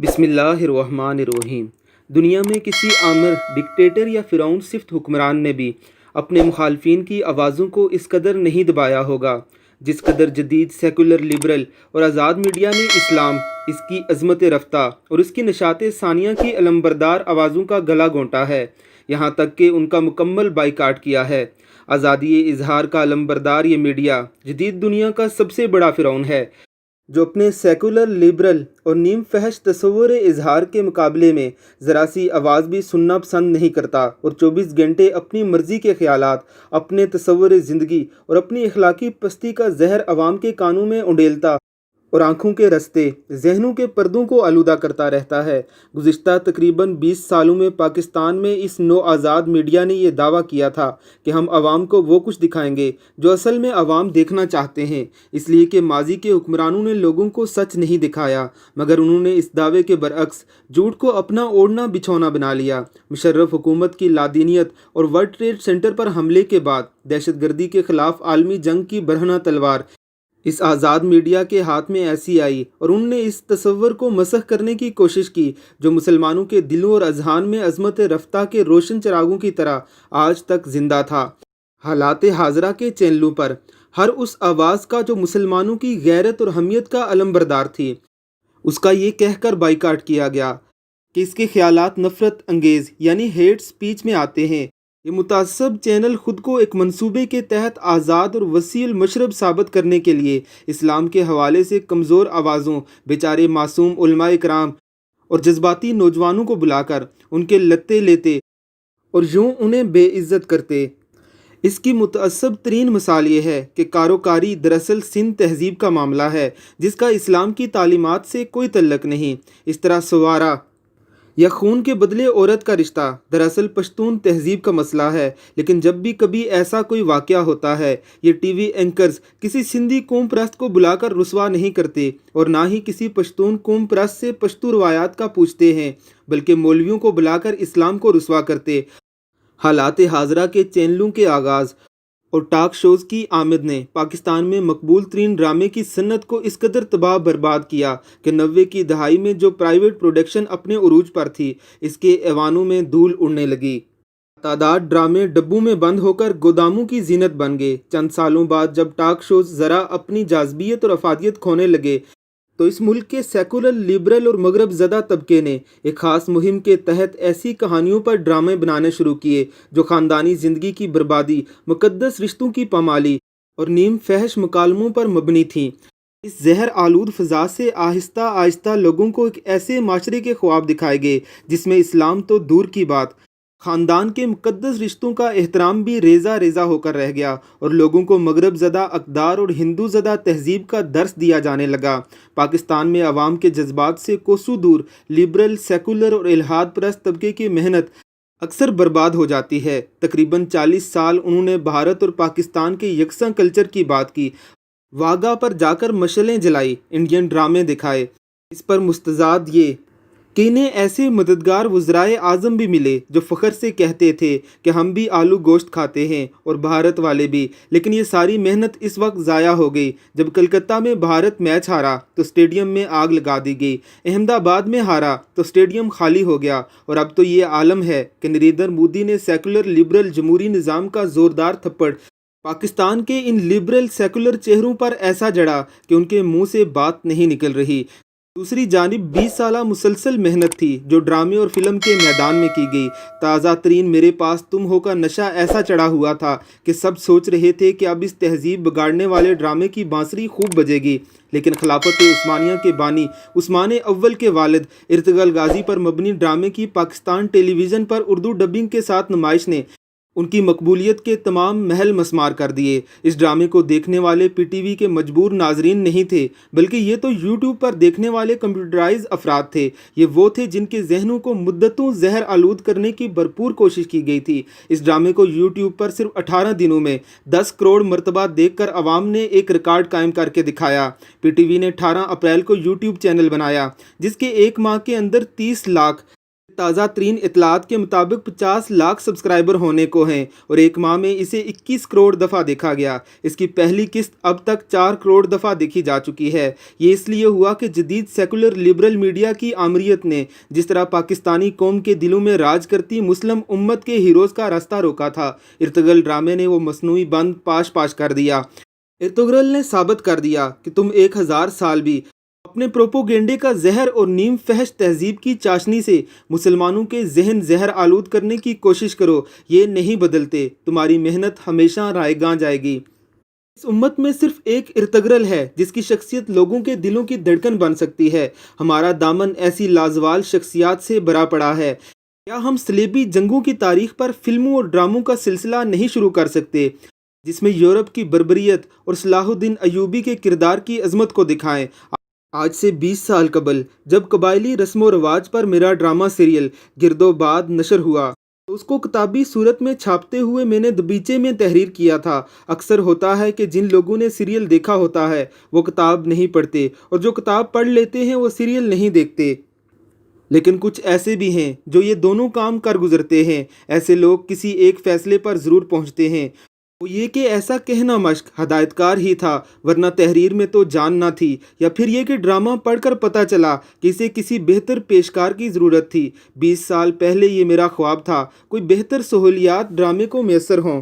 बिस्मिल्लाहिर्रहमानिर्रहीम। दुनिया में किसी आमिर डिक्टेटर या फ़िरौन सिफ्त हुक्मरान ने भी अपने मुखालफिन की आवाज़ों को इस कदर नहीं दबाया होगा जिस कदर जदीद सेकुलर लिबरल और आज़ाद मीडिया ने इस्लाम, इसकी अज़मत रफ्ता और इसकी नशात सानिया की अलमबरदार आवाज़ों का गला घोंटा है, यहाँ तक कि उनका मुकम्मल बाइकाट किया है। आज़ादी इजहार का अलमबरदार ये मीडिया जदीद दुनिया का सबसे बड़ा फ़िरौन है, जो अपने सेकुलर लिबरल और नीम फहश तस्वुर इजहार के मुकाबले में ज़रा सी आवाज़ भी सुनना पसंद नहीं करता और 24 घंटे अपनी मर्ज़ी के ख्यालात, अपने तस्वुर ज़िंदगी और अपनी अखलाकी पस्ती का जहर अवाम के कानों में उंडेलता और आँखों के रस्ते जहनों के पर्दों को आलूदा करता रहता है। गुज़िश्ता तकरीबन 20 सालों में पाकिस्तान में इस नो आज़ाद मीडिया ने यह दावा किया था कि हम आवाम को वो कुछ दिखाएंगे जो असल में आवाम देखना चाहते हैं, इसलिए कि माजी के हुक्मरानों ने लोगों को सच नहीं दिखाया, मगर उन्होंने इस दावे के बरअक्स झूठ को अपना ओढ़ना बिछौना बना लिया। मुशर्रफ हुकूमत की लादीनियत और वर्ल्ड ट्रेड सेंटर पर हमले के बाद दहशतगर्दी के खिलाफ आलमी जंग की बरहना तलवार इस आज़ाद मीडिया के हाथ में ऐसी आई और उनने इस तस्वर को मसख करने की कोशिश की जो मुसलमानों के दिलों और अजहान में अजमत रफ्ता के रोशन चिरागों की तरह आज तक जिंदा था। हालात हाजरा के चैनलों पर हर उस आवाज़ का जो मुसलमानों की गैरत और हमियत का अलमबरदार थी, उसका ये कहकर बाइकाट किया गया कि इसके ख्यालात नफ़रत अंगेज़ यानी हेट स्पीच में आते हैं। ये मुतासब चैनल ख़ुद को एक मंसूबे के तहत आज़ाद और वसील मशरब साबित करने के लिए इस्लाम के हवाले से कमज़ोर आवाज़ों, बेचारे मासूम उलमाए कराम और जज्बाती नौजवानों को बुलाकर उनके लत्ते लेते और यूँ उन्हें बेइज्जत करते। इसकी मुतअस्सब तरीन मिसाल ये है कि कारोकारी दरअसल सिंध तहजीब का मामला है जिसका इस्लाम की तालीमात से कोई तल्लक नहीं। इस तरह सवारा या खून के बदले औरत का रिश्ता दरअसल पश्तून तहजीब का मसला है, लेकिन जब भी कभी ऐसा कोई वाक़या होता है ये टीवी एंकर्स किसी सिंधी कौम परस्त को बुलाकर रुसवा नहीं करते और ना ही किसी पश्तून कौम परस्त से पश्तू रवायात का पूछते हैं, बल्कि मौलवियों को बुलाकर इस्लाम को रुसवा करते। हालात हाजरा के चैनलों के आगाज़ और टॉक शोज़ की आमद ने पाकिस्तान में मकबूल तरीन ड्रामे की सन्नत को इस कदर तबाह बर्बाद किया कि 90 की दहाई में जो प्राइवेट प्रोडक्शन अपने उरूज पर थी, इसके ऐवानों में धूल उड़ने लगी। तादाद ड्रामे डब्बों में बंद होकर गोदामों की जीनत बन गए। चंद सालों बाद जब टॉक शोज़ ज़रा अपनी जाज़बियत और अफादियत खोने लगे तो इस मुल्क के सेकुलर लिबरल और मगरब ज़दा तबके ने एक ख़ास मुहिम के तहत ऐसी कहानियों पर ड्रामे बनाने शुरू किए जो ख़ानदानी ज़िंदगी की बर्बादी, मुक़द्दस रिश्तों की पामाली और नीम फहश मुकालमों पर मबनी थीं। इस जहर आलूद फ़ज़ा से आहिस्ता आहिस्ता लोगों को एक ऐसे माशरे के ख्वाब दिखाए गए जिसमें इस्लाम तो दूर की बात, ख़ानदान के मुक़द्दस रिश्तों का एहतराम भी रेज़ा रेज़ा होकर रह गया और लोगों को मगरब ज़दा अक़दार और हिंदू ज़दा तहजीब का दर्स दिया जाने लगा। पाकिस्तान में आवाम के जज्बात से कोसों दूर लिबरल, सेकुलर और इल्हाद परस्त तबके की मेहनत अक्सर बर्बाद हो जाती है। तकरीबन 40 साल उन्होंने भारत और पाकिस्तान के यकसा कल्चर की बात की, वागा पर जाकर मशलें जलाई, इंडियन ड्रामे दिखाए। इस पर मुस्तजाद ये कि इन्हें ऐसे मददगार वज़राए आज़म भी मिले जो फ़ख्र से कहते थे कि हम भी आलू गोश्त खाते हैं और भारत वाले भी, लेकिन ये सारी मेहनत इस वक्त ज़ाया हो गई जब कलकत्ता में भारत मैच हारा तो स्टेडियम में आग लगा दी गई, अहमदाबाद में हारा तो स्टेडियम खाली हो गया और अब तो ये आलम है कि नरेंद्र मोदी ने सेकुलर लिबरल जमहूरी निज़ाम का ज़ोरदार थप्पड़ पाकिस्तान के इन लिबरल सेकुलर चेहरों पर ऐसा जड़ा कि उनके मुंह से बात नहीं निकल रही। दूसरी जानिब 20 साला मुसलसल मेहनत थी जो ड्रामे और फिल्म के मैदान में की गई। ताज़ा तरीन मेरे पास तुम हो का नशा ऐसा चढ़ा हुआ था कि सब सोच रहे थे कि अब इस तहजीब बिगाड़ने वाले ड्रामे की बांसुरी खूब बजेगी, लेकिन खिलाफत उस्मानिया के बानी उस्मान अव्वल के वालिद इर्तगल गाजी पर मबनी ड्रामे की पाकिस्तान टेलीविज़न पर उर्दू डबिंग के साथ नुमाइश ने उनकी मकबूलियत के तमाम महल मस्मार कर दिए। इस ड्रामे को देखने वाले पीटीवी के मजबूर नाजरीन नहीं थे, बल्कि ये तो यूट्यूब पर देखने वाले कंप्यूटराइज अफराद थे। ये वो थे जिनके जहनों को मुद्दतों जहर आलूद करने की भरपूर कोशिश की गई थी। इस ड्रामे को यूट्यूब पर सिर्फ 18 दिनों में 10 करोड़ मरतबा देखकर अवाम ने एक रिकॉर्ड कायम करके दिखाया। पीटीवी ने 18 अप्रैल को यूट्यूब चैनल बनाया जिसके एक माह के अंदर 30 लाख تازہ ترین اطلاعات کے مطابق 50 لاکھ سبسکرائبر ہونے کو ہیں اور ایک ماہ میں اسے 21 کروڑ دفعہ دیکھا گیا۔ اس کی پہلی قسط اب تک 4 کروڑ دفعہ دیکھی جا چکی ہے۔ یہ اس لیے ہوا کہ جدید سیکولر لبرل میڈیا کی آمریت نے جس طرح پاکستانی قوم کے دلوں میں راج کرتی مسلم امت کے ہیروز کا راستہ روکا تھا، ارطغرل ڈرامے نے وہ مصنوعی بند پاش کر دیا۔ ارطغرل نے ثابت کر دیا کہ تم 1000 سال بھی اپنے پروپوگینڈے کا زہر اور نیم فحش تہذیب کی چاشنی سے مسلمانوں کے ذہن زہر آلود کرنے کی کوشش کرو، یہ نہیں بدلتے، تمہاری محنت ہمیشہ رائے گاں جائے گی۔ اس امت میں صرف ایک ارطغرل ہے جس کی شخصیت لوگوں کے دلوں کی دھڑکن بن سکتی ہے۔ ہمارا دامن ایسی لازوال شخصیات سے بھرا پڑا ہے۔ کیا ہم صلیبی جنگوں کی تاریخ پر فلموں اور ڈراموں کا سلسلہ نہیں شروع کر سکتے جس میں یورپ کی بربریت اور صلاح الدین ایوبی کے کردار کی عظمت کو دکھائیں؟ آج سے 20 سال قبل جب قبائلی رسم و رواج پر میرا ڈرامہ سیریل گرد و باد نشر ہوا تو اس کو کتابی صورت میں چھاپتے ہوئے میں نے دبیچے میں تحریر کیا تھا۔ اکثر ہوتا ہے کہ جن لوگوں نے سیریل دیکھا ہوتا ہے وہ کتاب نہیں پڑھتے اور جو کتاب پڑھ لیتے ہیں وہ سیریل نہیں دیکھتے، لیکن کچھ ایسے بھی ہیں جو یہ دونوں کام کر گزرتے ہیں۔ ایسے لوگ کسی ایک فیصلے پر ضرور پہنچتے ہیں، وہ یہ کہ ایسا کہنا مشق ہدایت کار ہی تھا ورنہ تحریر میں تو جان نہ تھی، یا پھر یہ کہ ڈرامہ پڑھ کر پتہ چلا کہ اسے کسی بہتر پیشکار کی ضرورت تھی۔ 20 سال پہلے یہ میرا خواب تھا کوئی بہتر سہولیات ڈرامے کو میسر ہوں،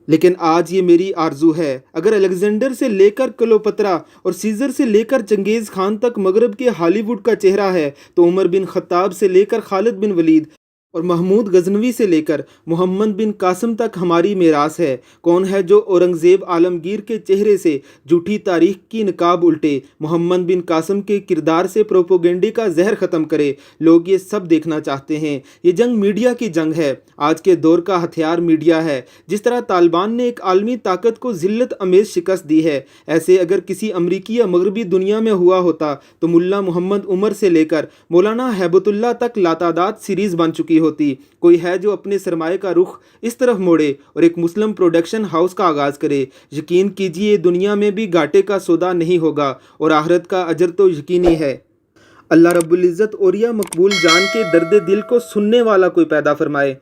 لیکن آج یہ میری آرزو ہے۔ اگر الیگزینڈر سے لے کر کلوپترا اور سیزر سے لے کر چنگیز خان تک مغرب کے ہالی ووڈ کا چہرہ ہے تو عمر بن خطاب سے لے کر خالد بن ولید اور محمود غزنوی سے لے کر محمد بن قاسم تک ہماری میراث ہے۔ کون ہے جو اورنگزیب عالمگیر کے چہرے سے جھوٹی تاریخ کی نقاب الٹے، محمد بن قاسم کے کردار سے پروپوگینڈے کا زہر ختم کرے؟ لوگ یہ سب دیکھنا چاہتے ہیں۔ یہ جنگ میڈیا کی جنگ ہے۔ آج کے دور کا ہتھیار میڈیا ہے۔ جس طرح طالبان نے ایک عالمی طاقت کو ذلت امیز شکست دی ہے، ایسے اگر کسی امریکی یا مغربی دنیا میں ہوا ہوتا تو ملا محمد عمر سے لے کر مولانا ہیبت اللہ تک لاتعداد سیریز بن چکی ہوتی۔ کوئی ہے جو اپنے سرمایہ کا رخ اس طرف موڑے اور ایک مسلم پروڈکشن ہاؤس کا آغاز کرے۔ یقین کیجئے دنیا میں بھی گھاٹے کا سودا نہیں ہوگا اور آخرت کا اجر تو یقینی ہے۔ اللہ رب العزت اوریہ مقبول جان کے درد دل کو سننے والا کوئی پیدا فرمائے۔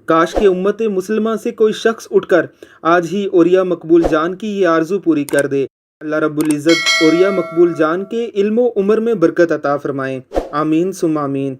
کاش کہ امت مسلمہ سے کوئی شخص اٹھ کر آج ہی اوریہ مقبول جان کی یہ آرزو پوری کر دے۔ اللہ رب العزت اوریہ مقبول جان کے علم و عمر میں برکت عطا فرمائیں۔ آمین ثم آمین۔